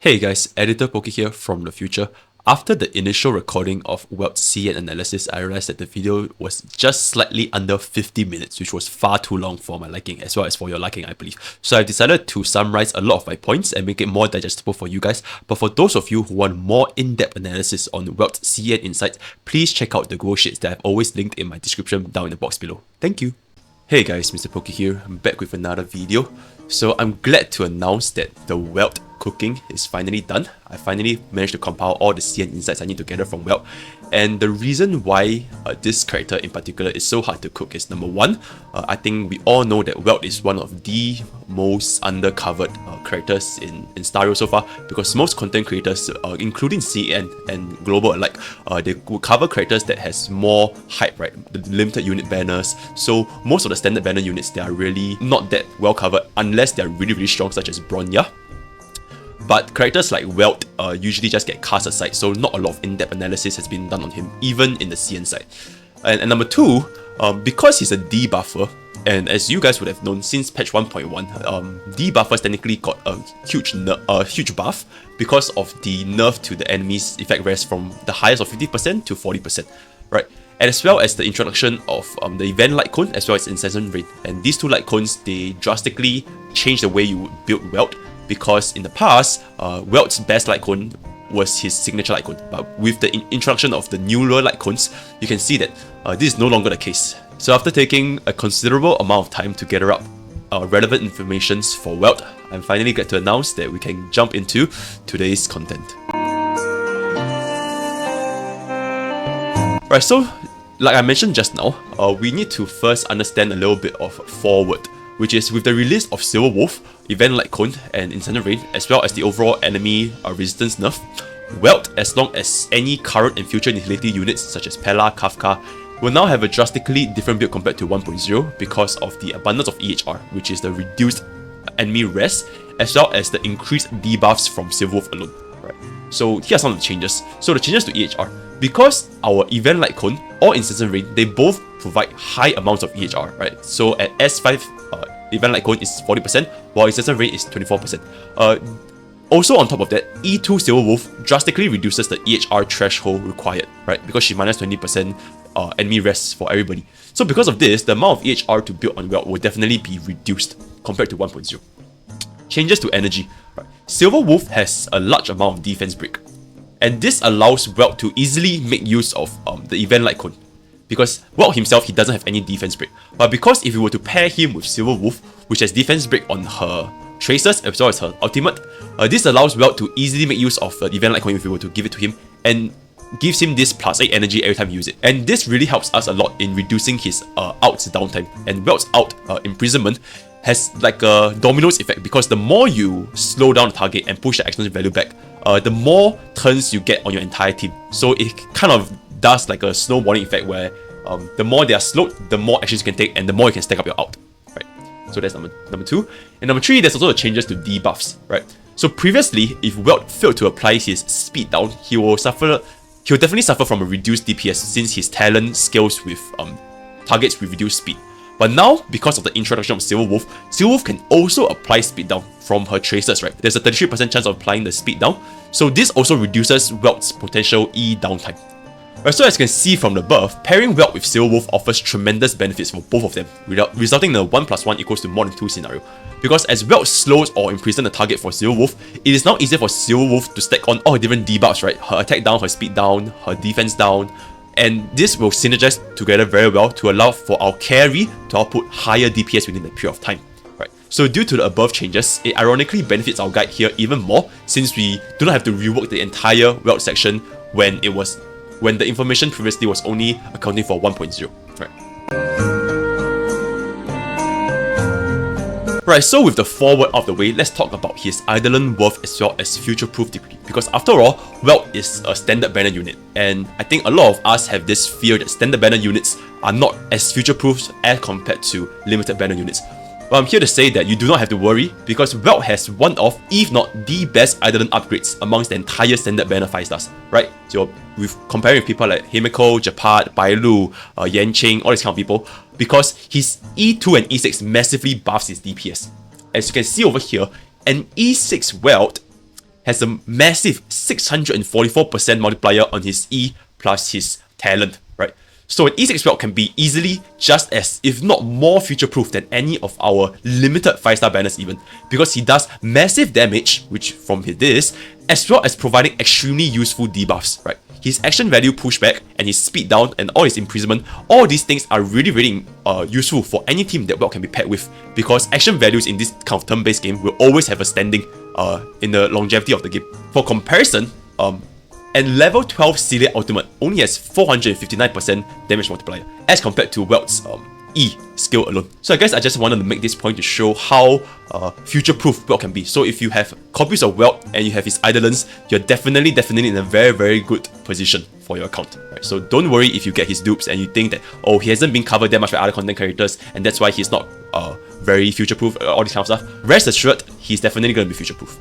Hey guys, Editor Poke here from the future. After the initial recording of Welt CN analysis, I realized that the video was just slightly under 50 minutes, which was far too long for my liking, as well as for your liking, I believe. So I decided to summarize a lot of my points and make it more digestible for you guys. But for those of you who want more in-depth analysis on Welt CN insights, please check out the Google Sheets that I've always linked in my description down in the box below. Thank you. Hey guys, Mr. Poke here. I'm back with another video. So I'm glad to announce that the Welt cooking is finally done. I finally managed to compile all the CN insights I need to gather from Welt. And the reason why this character in particular is so hard to cook is number one, I think we all know that Welt is one of the most undercovered characters in Stario so far, because most content creators, including CN and Global alike, they would cover characters that has more hype, right? The limited unit banners. So most of the standard banner units, they are really not that well covered unless they are really strong, such as Bronya. But characters like Welt usually just get cast aside, so not a lot of in-depth analysis has been done on him, even in the CN side. And number two, because he's a debuffer, and as you guys would have known since patch 1.1, debuffers technically got a huge buff because of the nerf to the enemy's effect rest from the highest of 50% to 40%, right? And as well as the introduction of the event Lightcone as well as Incessant Rain. And these two Lightcones, they drastically change the way you would build Welt, because in the past, Welt's best Lightcone was his signature Lightcone. But with the introduction of the newer Lightcones, you can see that this is no longer the case. So after taking a considerable amount of time to gather up relevant information for Welt, I'm finally glad to announce that we can jump into today's content. Right, so like I mentioned just now, we need to first understand a little bit of Foreword, which is with the release of Silver Wolf, Event Lightcone, and Incessant Rain, as well as the overall enemy resistance nerf, Welt, as long as any current and future utility units such as Pella, Kafka, will now have a drastically different build compared to 1.0 because of the abundance of EHR, which is the reduced enemy rest, as well as the increased debuffs from Silver Wolf alone. Right. So here are some of the changes. So the changes to EHR. Because our Event Lightcone or Incessant Rain, they both provide high amounts of EHR, right? So at S5, Event Lightcone is 40%, while Incessant Rain is 24%. Also on top of that, E2 Silver Wolf drastically reduces the EHR threshold required, right? Because she minus 20% enemy rest for everybody. So because of this, the amount of EHR to build on Welt will definitely be reduced compared to 1.0. Changes to energy. Right. Silver Wolf has a large amount of defense break, and this allows Welt to easily make use of the Event Lightcone. Because Welt himself, he doesn't have any defense break. But because if you were to pair him with Silver Wolf, which has defense break on her tracers as well as her ultimate, this allows Welt to easily make use of the Event Lightcone if you were to give it to him, and gives him this +8 energy every time you use it. And this really helps us a lot in reducing his out's downtime. And Welt's out imprisonment has like a dominoes effect, because the more you slow down the target and push the action value back, the more turns you get on your entire team. So it kind of does like a snowballing effect where the more they are slowed, the more actions you can take and the more you can stack up your out. Right. So that's number two. And number three, there's also the changes to debuffs. Right. So previously, if Welt failed to apply his speed down, he will definitely suffer from a reduced DPS, since his talent scales with targets with reduced speed. But now, because of the introduction of Silver Wolf can also apply speed down from her tracers, right? There's a 33% chance of applying the speed down, so this also reduces Welt's potential E downtime. Right, so as you can see from the above, pairing Welt with Silver Wolf offers tremendous benefits for both of them, resulting in a 1+1 equals to more than 2 scenario. Because as Welt slows or imprison the target for Silver Wolf, it is now easier for Silver Wolf to stack on all different debuffs, right? Her attack down, her speed down, her defense down, and this will synergize together very well to allow for our carry to output higher DPS within that period of time. Right. So due to the above changes, it ironically benefits our guide here even more, since we do not have to rework the entire Welt section when the information previously was only accounting for 1.0. Right, so with the Foreword out of the way, let's talk about his Eidolon worth as well as Futureproof degree. Because after all, Welt is a standard banner unit, and I think a lot of us have this fear that standard banner units are not as future-proof as compared to limited banner units. But I'm here to say that you do not have to worry, because Welt has one of, if not the best Eidolon upgrades amongst the entire standard banner 5 stars, right? So with comparing people like Himiko, Japad, Bailu, Yanqing, all these kind of people, because his E2 and E6 massively buffs his DPS. As you can see over here, an E6 Welt has a massive 644% multiplier on his E plus his talent, right? So an E6 Welt can be easily just as, if not more future-proof than any of our limited 5-star banners even, because he does massive damage, which from this, as well as providing extremely useful debuffs, right? His action value pushback and his speed down and all his imprisonment, all these things are really useful for any team that Welt can be paired with, because action values in this kind of turn-based game will always have a standing in the longevity of the game. For comparison, and level 12 Celia Ultimate only has 459% damage multiplier as compared to Welt's E skill alone. So I guess I just wanted to make this point to show how future-proof Welt can be. So if you have copies of Welt and you have his Eidolons, you're definitely in a very good position for your account. Right? So don't worry if you get his dupes and you think that, oh, he hasn't been covered that much by other content characters and that's why he's not very future-proof, all this kind of stuff. Rest assured, he's definitely going to be future-proof.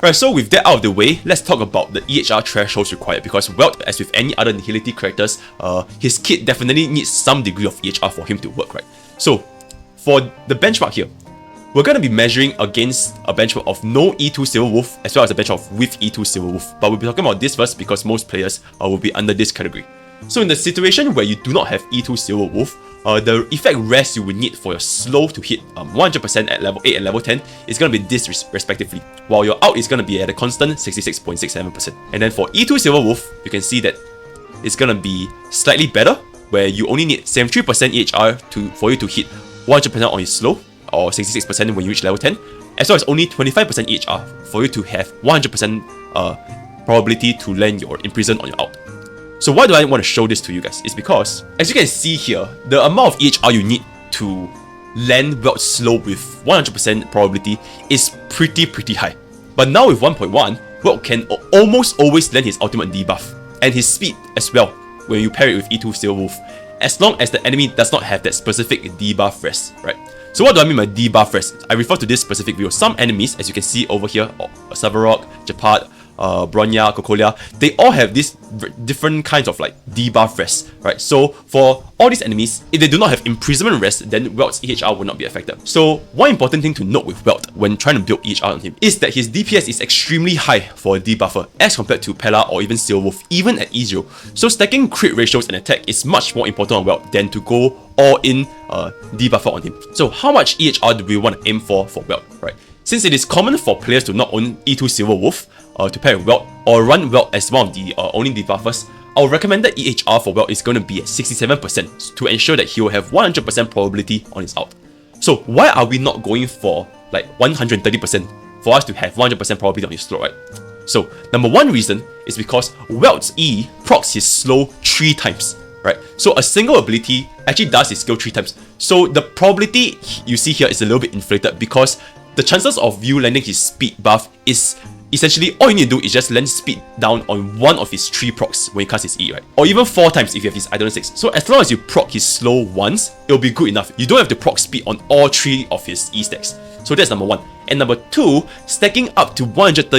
Right, so with that out of the way, let's talk about the EHR thresholds required, because Welt, as with any other Nihility characters, his kit definitely needs some degree of EHR for him to work, right? So, for the benchmark here, we're going to be measuring against a benchmark of no E2 Silver Wolf, as well as a benchmark with E2 Silver Wolf, but we'll be talking about this first because most players will be under this category. So in the situation where you do not have E2 Silver Wolf, the effect rest you will need for your slow to hit 100% at level 8 and level 10 is going to be this respectively, while your out is going to be at a constant 66.67%. And then for E2 Silver Wolf, you can see that it's going to be slightly better, where you only need 73% EHR for you to hit 100% on your slow, or 66% when you reach level 10, as well as only 25% EHR for you to have 100% probability to land your Imprison on your out. So why do I want to show this to you guys? It's because, as you can see here, the amount of EHR you need to land Welt slow with 100% probability is pretty high. But now with 1.1, Welt can almost always land his ultimate debuff, and his speed as well, when you pair it with E2 Silver Wolf, as long as the enemy does not have that specific debuff rest, right? So what do I mean by debuff rest? I refer to this specific video. Some enemies, as you can see over here, Savarok, Japad, Bronya, Kokolia, they all have these different kinds of like debuff rest, right? So for all these enemies, if they do not have imprisonment rest, then Welt's EHR will not be affected. So one important thing to note with Welt when trying to build EHR on him is that his DPS is extremely high for a debuffer as compared to Pella or even Silver Wolf, even at E0. So stacking crit ratios and attack is much more important on Welt than to go all in debuffer on him. So how much EHR do we want to aim for Welt, right? Since it is common for players to not own E2 Silver Wolf, to pair with Welt, or run Welt as one of the only debuffers, our recommended EHR for Welt is going to be at 67% to ensure that he will have 100% probability on his out. So why are we not going for like 130% for us to have 100% probability on his slow, right? So number one reason is because Welt's E procs his slow 3 times, right? So a single ability actually does his skill 3 times. So the probability you see here is a little bit inflated because the chances of you landing his speed buff is essentially all you need to do is just land speed down on one of his 3 procs when he casts his E, right? Or even 4 times if you have his Eidolon 6. So as long as you proc his slow once, it'll be good enough. You don't have to proc speed on all 3 of his E stacks. So that's number 1. And number 2, stacking up to 130+%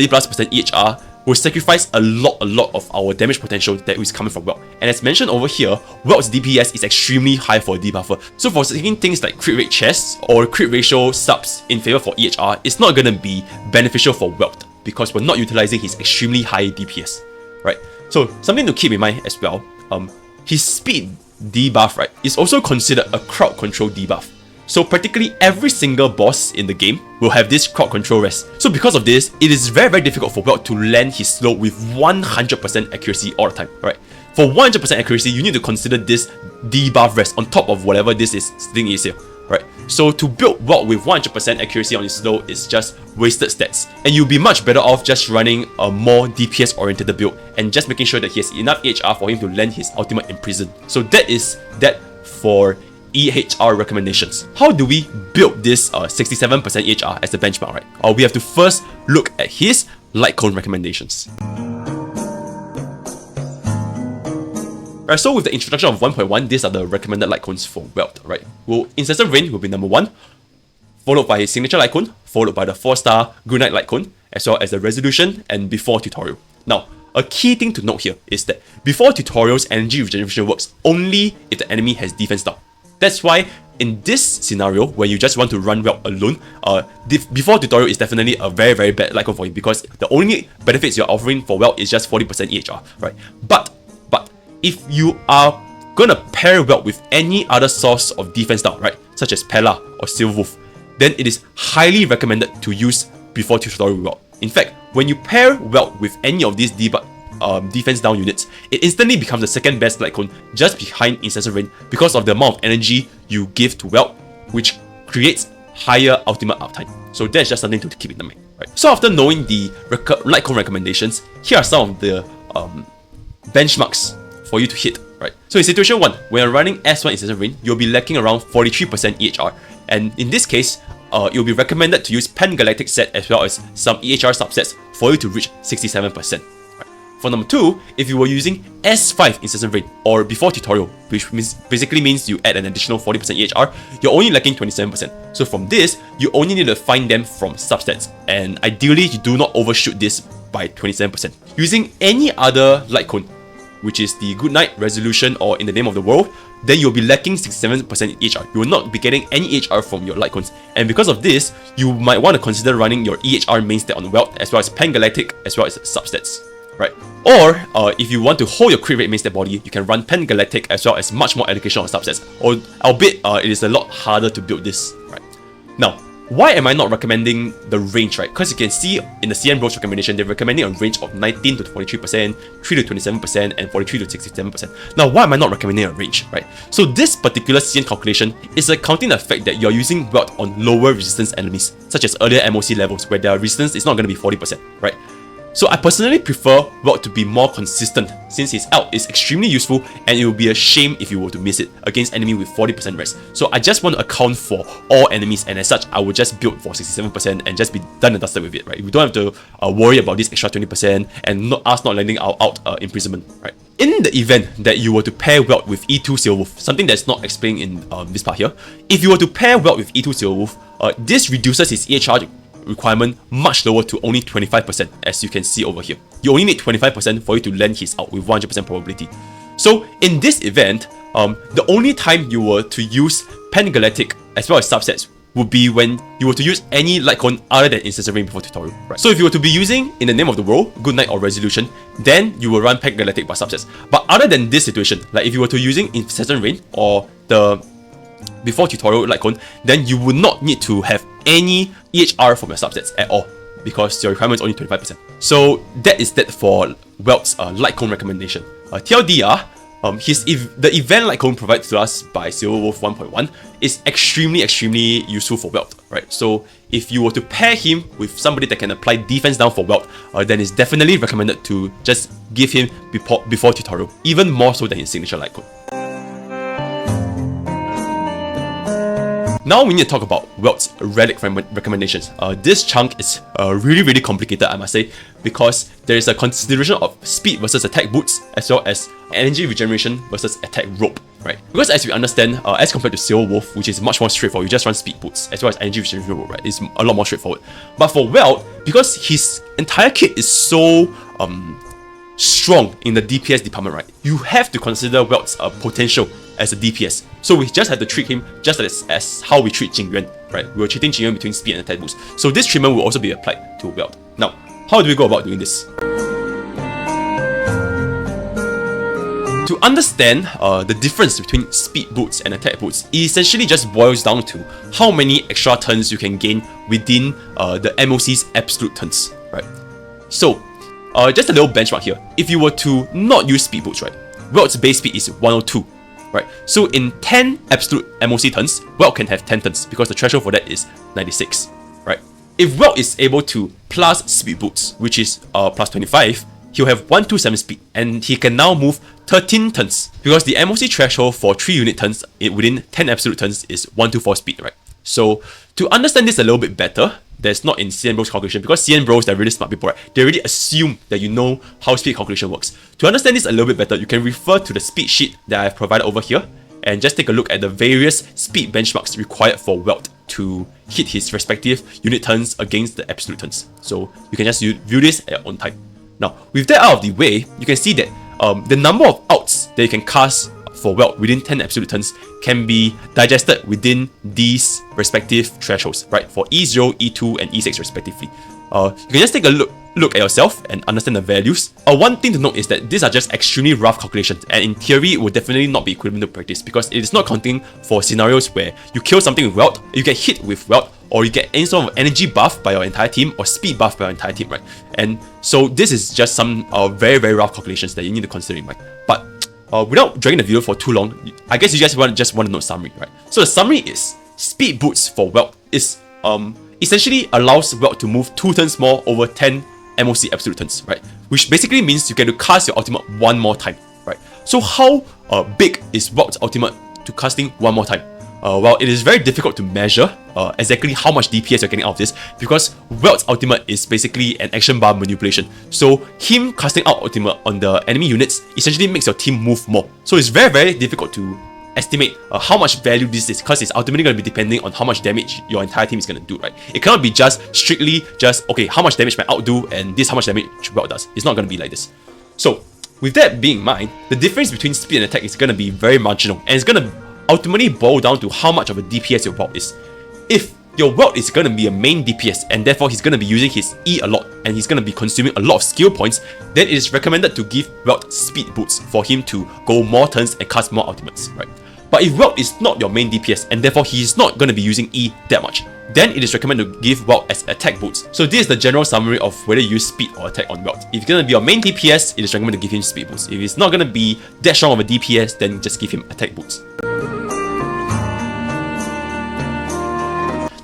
EHR will sacrifice a lot of our damage potential that is coming from Welt. And as mentioned over here, Welt's DPS is extremely high for a debuffer. So for taking things like crit rate chests or crit ratio subs in favor for EHR, it's not going to be beneficial for Welt, because we're not utilizing his extremely high DPS, right? So something to keep in mind as well, his speed debuff, right, is also considered a crowd control debuff. So practically every single boss in the game will have this crowd control rest. So because of this, it is very difficult for Welt to land his slow with 100% accuracy all the time, right? For 100% accuracy, you need to consider this debuff rest on top of whatever this thing is here, right? So to build Welt with 100% accuracy on his slow is just wasted stats, and you'll be much better off just running a more DPS oriented build and just making sure that he has enough EHR for him to land his ultimate Imprison. So that is that for EHR recommendations. How do we build this 67% EHR as the benchmark, right? We have to first look at his Lightcone recommendations. Right, so with the introduction of 1.1, these are the recommended Lightcones for Welt, right? Well, Incessant Rain will be number 1, followed by his signature Lightcone, followed by the 4-star Good Night Lightcone, as well as the Resolution and Before Tutorial. Now, a key thing to note here is that Before Tutorial's energy regeneration works only if the enemy has defense down. That's why in this scenario, when you just want to run Welt alone, before tutorial is definitely a very, very bad Lightcone for you, because the only benefits you're offering for Welt is just 40% EHR, right? But if you are gonna pair Welt with any other source of defense down, right, such as Pella or Silverwolf, then it is highly recommended to use before tutorial Welt. In fact, when you pair Welt with any of these defense down units, it instantly becomes the second best Lightcone, just behind Incessant Rain, because of the amount of energy you give to Welt, which creates higher ultimate uptime. So that's just something to keep in mind, right? So after knowing the Lightcone recommendations, here are some of the benchmarks for you to hit, right? So in situation 1, when you're running S1 Incessant Rain, you'll be lacking around 43% EHR, and in this case, it will be recommended to use Pan-Galactic set as well as some EHR subsets for you to reach 67%. For number 2, if you were using S5 Incessant Rain or before tutorial, which basically means you add an additional 40% EHR, you're only lacking 27%. So from this, you only need to find them from subsets, and ideally you do not overshoot this by 27%. Using any other Lightcone, which is the Goodnight, Resolution, or In the Name of the World, then you'll be lacking 67% EHR. You will not be getting any EHR from your Lightcones, and because of this, you might want to consider running your EHR main stat on Welt as well as Pan-Galactic as well as substats, right? Or if you want to hold your crit rate main stat body, you can run Pan-Galactic as well as much more allocation on subsets, or albeit it is a lot harder to build this, right? Now, why am I not recommending the range, right? Because you can see in the CN Bros recommendation, they're recommending a range of 19 to 43%, 3 to 27%, and 43 to 67%. Now, why am I not recommending a range, right? So this particular CN calculation is accounting the fact that you're using Welt on lower resistance enemies, such as earlier MOC levels, where their resistance is not going to be 40%, right? So I personally prefer Welt to be more consistent, since his ult is extremely useful and it would be a shame if you were to miss it against enemy with 40% res. So I just want to account for all enemies, and as such, I would just build for 67% and just be done and dusted with it, right? We don't have to worry about this extra 20% and us not landing our imprisonment, right? In the event that you were to pair Welt with E2 Silverwolf, something that's not explained in this part here, if you were to pair Welt with E2 Silverwolf, this reduces his EHR requirement much lower to only 25%, as you can see over here. You only need 25% for you to land his ult with 100% probability. So in this event, the only time you were to use Pan-Galactic as well as subsets would be when you were to use any Lightcone other than Incessant Rain before tutorial, right? So if you were to be using In the Name of the World, Goodnight, or Resolution, then you will run Pan-Galactic by subsets. But other than this situation, like if you were to using Incessant Rain or the before tutorial Lightcone, then you would not need to have any EHR from your subsets at all, because your requirement is only 25%. So that is that for Welt's Lightcone recommendation. TLDR, the event Lightcone provided to us by Silverwolf 1.1 is extremely useful for Welt, right? So if you were to pair him with somebody that can apply defense down for Welt, then it's definitely recommended to just give him before tutorial, even more so than his signature Lightcone. Now we need to talk about Welt's Relic recommendations. This chunk is really complicated, I must say, because there is a consideration of speed versus attack boots, as well as energy regeneration versus attack rope, right? Because as we understand, as compared to Silverwolf, which is much more straightforward, you just run speed boots, as well as energy regeneration rope, right? It's a lot more straightforward. But for Welt, because his entire kit is so strong in the DPS department, right? You have to consider Welt's potential as a DPS. So we just have to treat him just as how we treat Jingyuan, right? We were treating Jingyuan between speed and attack boost. So this treatment will also be applied to Welt. Now, how do we go about doing this? To understand the difference between speed boots and attack boots, it essentially just boils down to how many extra turns you can gain within the MOC's absolute turns, right? So, just a little benchmark here. If you were to not use speed boots, right, Welt's base speed is 102. Right, so in 10 absolute MOC turns, Welt can have 10 turns because the threshold for that is 96, right? If Welt is able to plus speed boots, which is plus 25, he'll have 127 speed, and he can now move 13 turns because the MOC threshold for 3 unit turns within 10 absolute turns is 124 speed, right? So to understand this a little bit better, that's not in CN Bros calculation, because CN Bros, they're really smart people, right? They already assume that you know how speed calculation works. To understand this a little bit better, you can refer to the speed sheet that I've provided over here and just take a look at the various speed benchmarks required for Welt to hit his respective unit turns against the absolute turns. So you can just view this at your own time. Now, with that out of the way, you can see that the number of ults that you can cast for Welt within 10 absolute turns can be digested within these respective thresholds, right? For E0, E2, and E6 respectively. You can just take a look at yourself and understand the values. One thing to note is that these are just extremely rough calculations, and in theory it would definitely not be equivalent to practice, because it is not counting for scenarios where you kill something with Welt, you get hit with Welt, or you get any sort of energy buff by your entire team or speed buff by your entire team, right? And so this is just some very rough calculations that you need to consider in mind. But without dragging the video for too long, I guess you guys just want to know summary, right? So the summary is speed boots for Welt is essentially allows Welt to move 2 turns more over 10 MOC absolute turns, right? Which basically means you get to cast your ultimate 1 more time, right? So how big is Welt's ultimate to casting 1 more time? Well, it is very difficult to measure exactly how much DPS you're getting out of this, because Welt's ultimate is basically an action bar manipulation. So him casting out ultimate on the enemy units essentially makes your team move more. So it's very difficult to estimate how much value this is, because it's ultimately going to be depending on how much damage your entire team is going to do, right? It cannot be just strictly okay, how much damage my ult do and this how much damage Welt does. It's not going to be like this. So with that being in mind, the difference between speed and attack is going to be very marginal, and it's going to ultimately boil down to how much of a DPS your Welt is. If your Welt is going to be a main DPS, and therefore he's going to be using his E a lot, and he's going to be consuming a lot of skill points, then it is recommended to give Welt speed boots for him to go more turns and cast more ultimates, right? But if Welt is not your main DPS, and therefore he's not going to be using E that much, then it is recommended to give Welt as attack boots. So this is the general summary of whether you use speed or attack on Welt. If it's going to be your main DPS, it is recommended to give him speed boots. If it's not going to be that strong of a DPS, then just give him attack boots.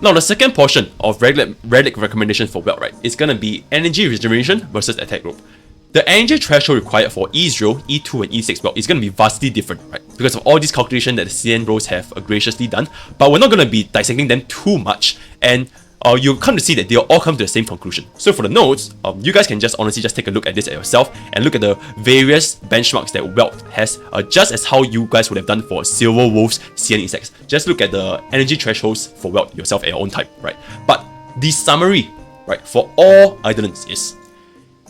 Now the second portion of relic recommendation for Welt, right, is going to be energy regeneration versus attack rope. The energy threshold required for E0, E2, and E6 Welt is going to be vastly different, right? Because of all these calculations that the CN bros have graciously done, but we're not going to be dissecting them too much, and you'll come to see that they'll all come to the same conclusion. So for the notes, you guys can just honestly just take a look at this at yourself and look at the various benchmarks that Welt has, just as how you guys would have done for Silver Wolf's CN E6. Just look at the energy thresholds for Welt yourself at your own time, right? But the summary, right, for all Eidolons is,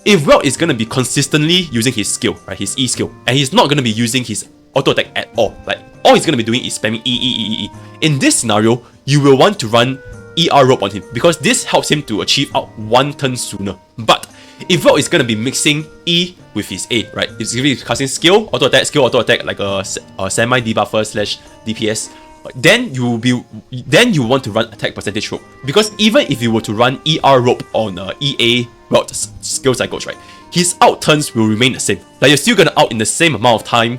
if Welt is going to be consistently using his skill, right, his E skill, and he's not going to be using his auto attack at all, like all he's going to be doing is spamming E. In this scenario, you will want to run ER Rope on him, because this helps him to achieve out 1 turn sooner. But if Welt is going to be mixing E with his A, right, it's going to be casting skill, auto attack, like a semi debuffer slash DPS, then you want to run attack percentage rope, because even if you were to run ER Rope on EA Welt skill cycles, right, his out turns will remain the same. Like you're still gonna out in the same amount of time,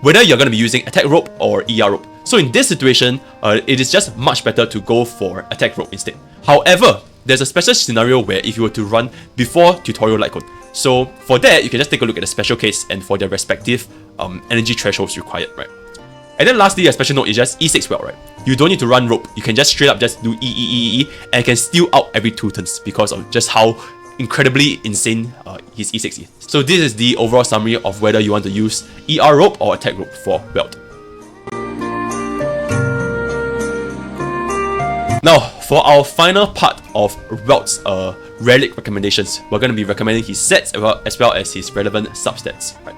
whether you're gonna be using attack rope or ER Rope. So in this situation, it is just much better to go for attack rope instead. However, there's a special scenario where if you were to run before tutorial Lightcone. So for that, you can just take a look at the special case and for their respective energy thresholds required, right? And then lastly, a special note is just E6 Welt, right? You don't need to run rope. You can just straight up just do E, and can steal out every 2 turns because of just how incredibly insane his E6 is. So this is the overall summary of whether you want to use ER Rope or attack rope for Welt. Now, for our final part of Welt's relic recommendations, we're going to be recommending his sets as well as his relevant substats, right?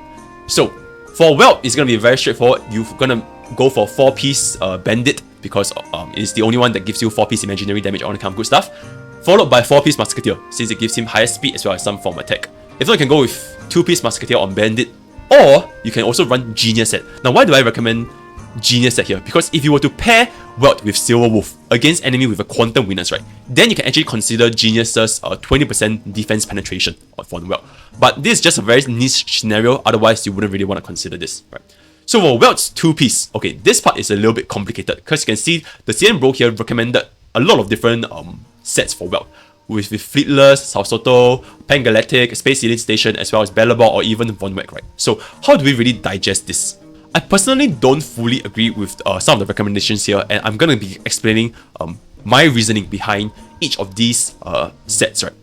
So for Welt, it's going to be very straightforward. You're going to go for 4-piece Bandit, because it's the only one that gives you 4-piece imaginary damage, all that kind of good stuff, followed by 4-piece Musketeer, since it gives him higher speed as well as some form of attack. If not, you can go with 2-piece Musketeer on Bandit, or you can also run Genius Set. Now, why do I recommend Genius Set here? Because if you were to pair Welt with Silver Wolf against enemy with a Quantum Weakness, right, then you can actually consider Genius's 20% defense penetration for the Welt. But this is just a very niche scenario, otherwise you wouldn't really want to consider this, right? So for Welt's 2-piece, okay, this part is a little bit complicated, because you can see the CN bro here recommended a lot of different sets for Welt, with Fleetless, South Soto, Pan-Galactic, Space Healing Station, as well as Bellabor or even Von Wack, right? So how do we really digest this? I personally don't fully agree with some of the recommendations here, and I'm going to be explaining my reasoning behind each of these sets, right?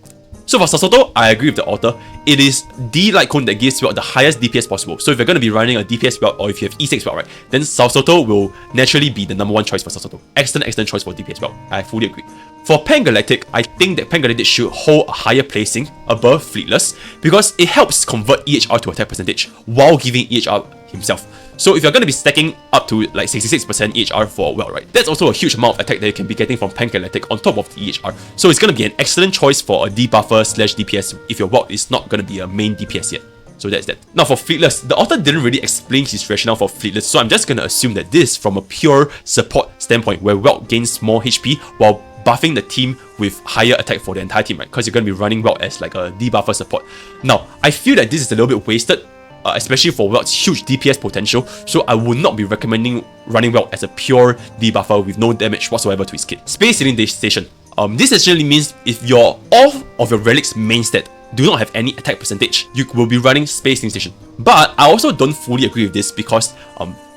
So for South Soto, I agree with the author. It is the Lightcone that gives Welt the highest DPS possible. So if you're going to be running a DPS Welt, or if you have E6 Welt, right, then South Soto will naturally be the #1 choice for South Soto. Excellent choice for DPS Welt. I fully agree. For Pan-Galactic, I think that Pan-Galactic should hold a higher placing above Fleetless, because it helps convert EHR to attack percentage while giving EHR himself. So if you're going to be stacking up to like 66% EHR for Welt, right, that's also a huge amount of attack that you can be getting from Pangalactic on top of the EHR. So it's going to be an excellent choice for a debuffer / DPS if your Welt is not going to be a main DPS yet. So that's that. Now for Fleetless, the author didn't really explain his rationale for Fleetless, so I'm just going to assume that this from a pure support standpoint where Welt gains more HP while buffing the team with higher attack for the entire team, right? Because you're going to be running Welt as like a debuffer support. Now, I feel that this is a little bit wasted, especially for Welt's huge DPS potential, so I would not be recommending running Welt as a pure debuffer with no damage whatsoever to his kit. Space Ceiling Station. This essentially means if you're all of your Relics main stat do not have any attack percentage, you will be running Space Ceiling Station. But I also don't fully agree with this because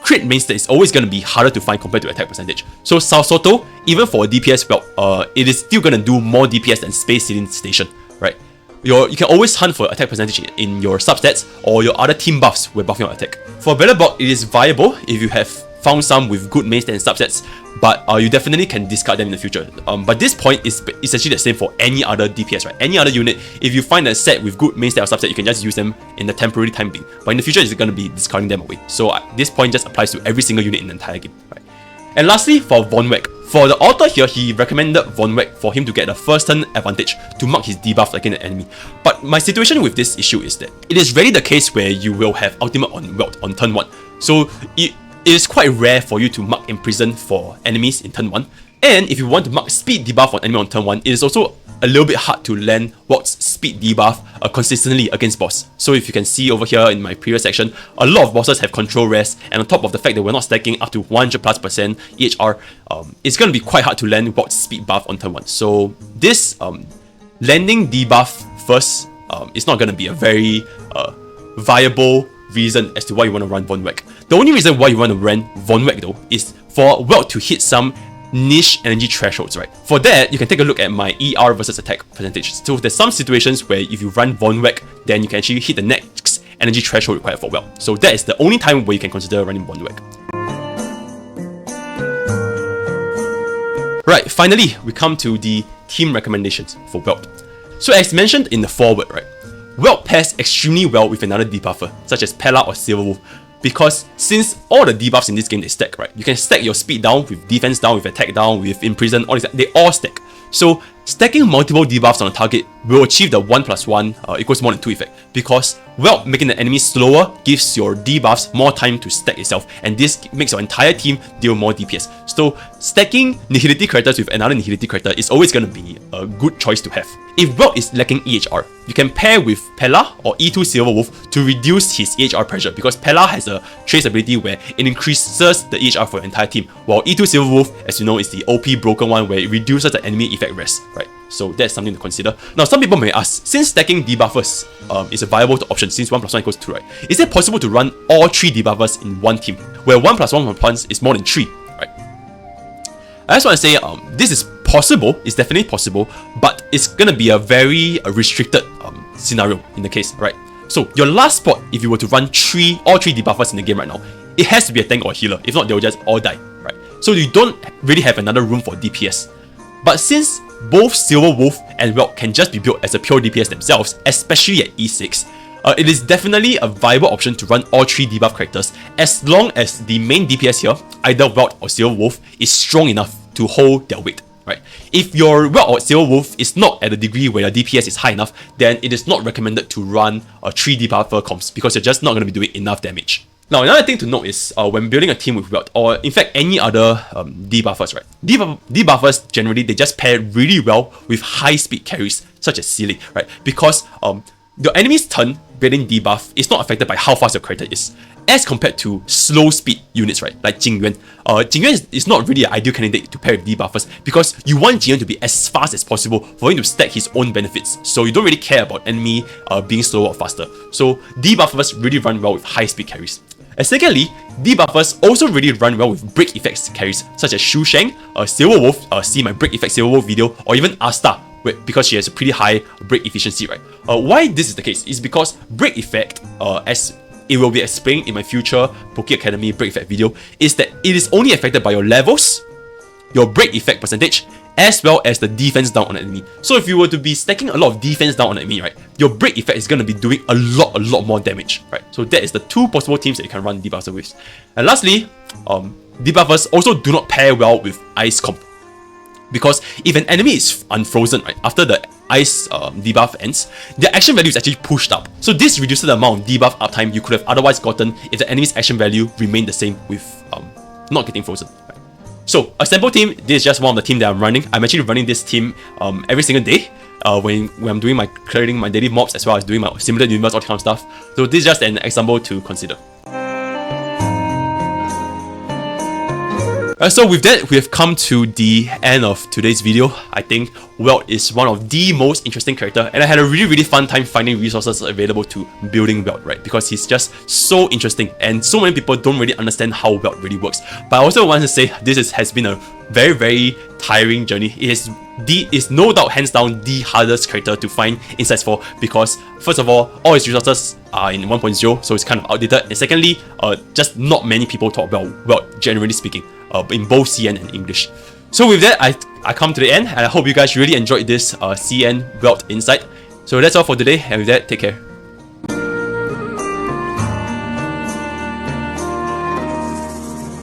crit main stat is always going to be harder to find compared to attack percentage. So Sao Soto, even for a DPS Welt, it is still going to do more DPS than Space Ceiling Station, right? You can always hunt for attack percentage in your substats or your other team buffs when buffing your attack. For Battle Bot, it is viable if you have found some with good main stat and substats, but you definitely can discard them in the future. But this point is essentially the same for any other DPS, right? Any other unit, if you find a set with good main stat or subset, you can just use them in the temporary time being. But in the future, it's going to be discarding them away. So this point just applies to every single unit in the entire game, right? And lastly, for Von Weg. For the author here, he recommended Von Weg for him to get a first turn advantage to mark his debuff against the enemy. But my situation with this issue is that it is rarely the case where you will have ultimate on Welt on turn 1. So it is quite rare for you to mark Imprison for enemies in turn 1. And if you want to mark speed debuff on enemy on turn 1, it is also a little bit hard to land Welt's speed debuff consistently against boss. So if you can see over here in my previous section, a lot of bosses have control rest, and on top of the fact that we're not stacking up to 100+% EHR, it's going to be quite hard to land Welt's speed buff on turn 1. So this landing debuff first is not going to be a very viable reason as to why you want to run Von Weg. The only reason why you want to run Von Weg though is for Welt to hit some niche energy thresholds, right? For that, you can take a look at my ER versus attack percentage. So there's some situations where if you run Von Weg, then you can actually hit the next energy threshold required for Welt. So that is the only time where you can consider running Von Weg. Right, finally, we come to the team recommendations for Welt. So as mentioned in the foreword, right, Welt pairs extremely well with another debuffer, such as Pella or Silverwolf, because since all the debuffs in this game they stack, right? You can stack your speed down, with defense down, with attack down, with imprison, all these, they all stack. So stacking multiple debuffs on a target will achieve the 1+1 equals more than 2 effect, because Welt making the enemy slower gives your debuffs more time to stack itself, and this makes your entire team deal more DPS. So stacking Nihility characters with another Nihility character is always going to be a good choice to have. If Welt is lacking EHR, you can pair with Pella or E2 Silverwolf to reduce his EHR pressure, because Pella has a trace ability where it increases the EHR for your entire team, while E2 Silverwolf, as you know, is the OP broken one where it reduces the enemy effect rest, right? So that's something to consider. Now, some people may ask, since stacking debuffers is a viable option, since 1+1 equals 2, right? Is it possible to run all 3 debuffers in one team, where 1+1 is more than 3, right? I just want to say, this is possible, it's definitely possible, but it's gonna be a very restricted scenario in the case, right? So your last spot, if you were to run all three debuffers in the game right now, it has to be a tank or a healer. If not, they'll just all die, right? So you don't really have another room for DPS. But since both Silverwolf and Welt can just be built as a pure DPS themselves, especially at E6, it is definitely a viable option to run all 3 debuff characters, as long as the main DPS here, either Welt or Silverwolf, is strong enough to hold their weight, right? If your Welt or Silverwolf is not at a degree where your DPS is high enough, then it is not recommended to run 3 debuffer comps, because you're just not going to be doing enough damage. Now, another thing to note is when building a team with Welt, or in fact any other debuffers, right? Debuffers generally, they just pair really well with high speed carries such as Sealing, right? Because your enemy's turn getting debuff is not affected by how fast your character is, as compared to slow speed units, right? Like Jingyuan. Jingyuan is not really an ideal candidate to pair with debuffers, because you want Jingyuan to be as fast as possible for him to stack his own benefits. So you don't really care about enemy being slower or faster. So debuffers really run well with high speed carries. And secondly, debuffers also really run well with break effects carries, such as Shu Shang, Silverwolf, see my break effect Silverwolf video, or even Asta, because she has a pretty high break efficiency, right? Why this is the case is because break effect, as it will be explained in my future Poke Academy break effect video, is that it is only affected by your levels, your break effect percentage, as well as the defense down on an enemy. So if you were to be stacking a lot of defense down on an enemy, right, your break effect is going to be doing a lot more damage, right? So that is the two possible teams that you can run debuffer with. And lastly, debuffers also do not pair well with ice comp, because if an enemy is unfrozen, right, after the ice debuff ends, their action value is actually pushed up. So this reduces the amount of debuff uptime you could have otherwise gotten if the enemy's action value remained the same with not getting frozen. Right? So a sample team, this is just one of the team that I'm running. I'm actually running this team every single day when I'm doing my clearing my daily mobs as well as doing my simulated universe, all that kind of stuff. So this is just an example to consider. So with that, we have come to the end of today's video. I think Welt is one of the most interesting character, and I had a really fun time finding resources available to building Welt, right? Because he's just so interesting, and so many people don't really understand how Welt really works. But I also want to say this has been a very tiring journey. It is no doubt hands down the hardest character to find insights for, because first of all his resources are in 1.0, so it's kind of outdated, and secondly, just not many people talk about Welt, generally speaking, in both CN and English. So with that, I come to the end, and I hope you guys really enjoyed this CN Welt insight. So that's all for today, and with that, take care.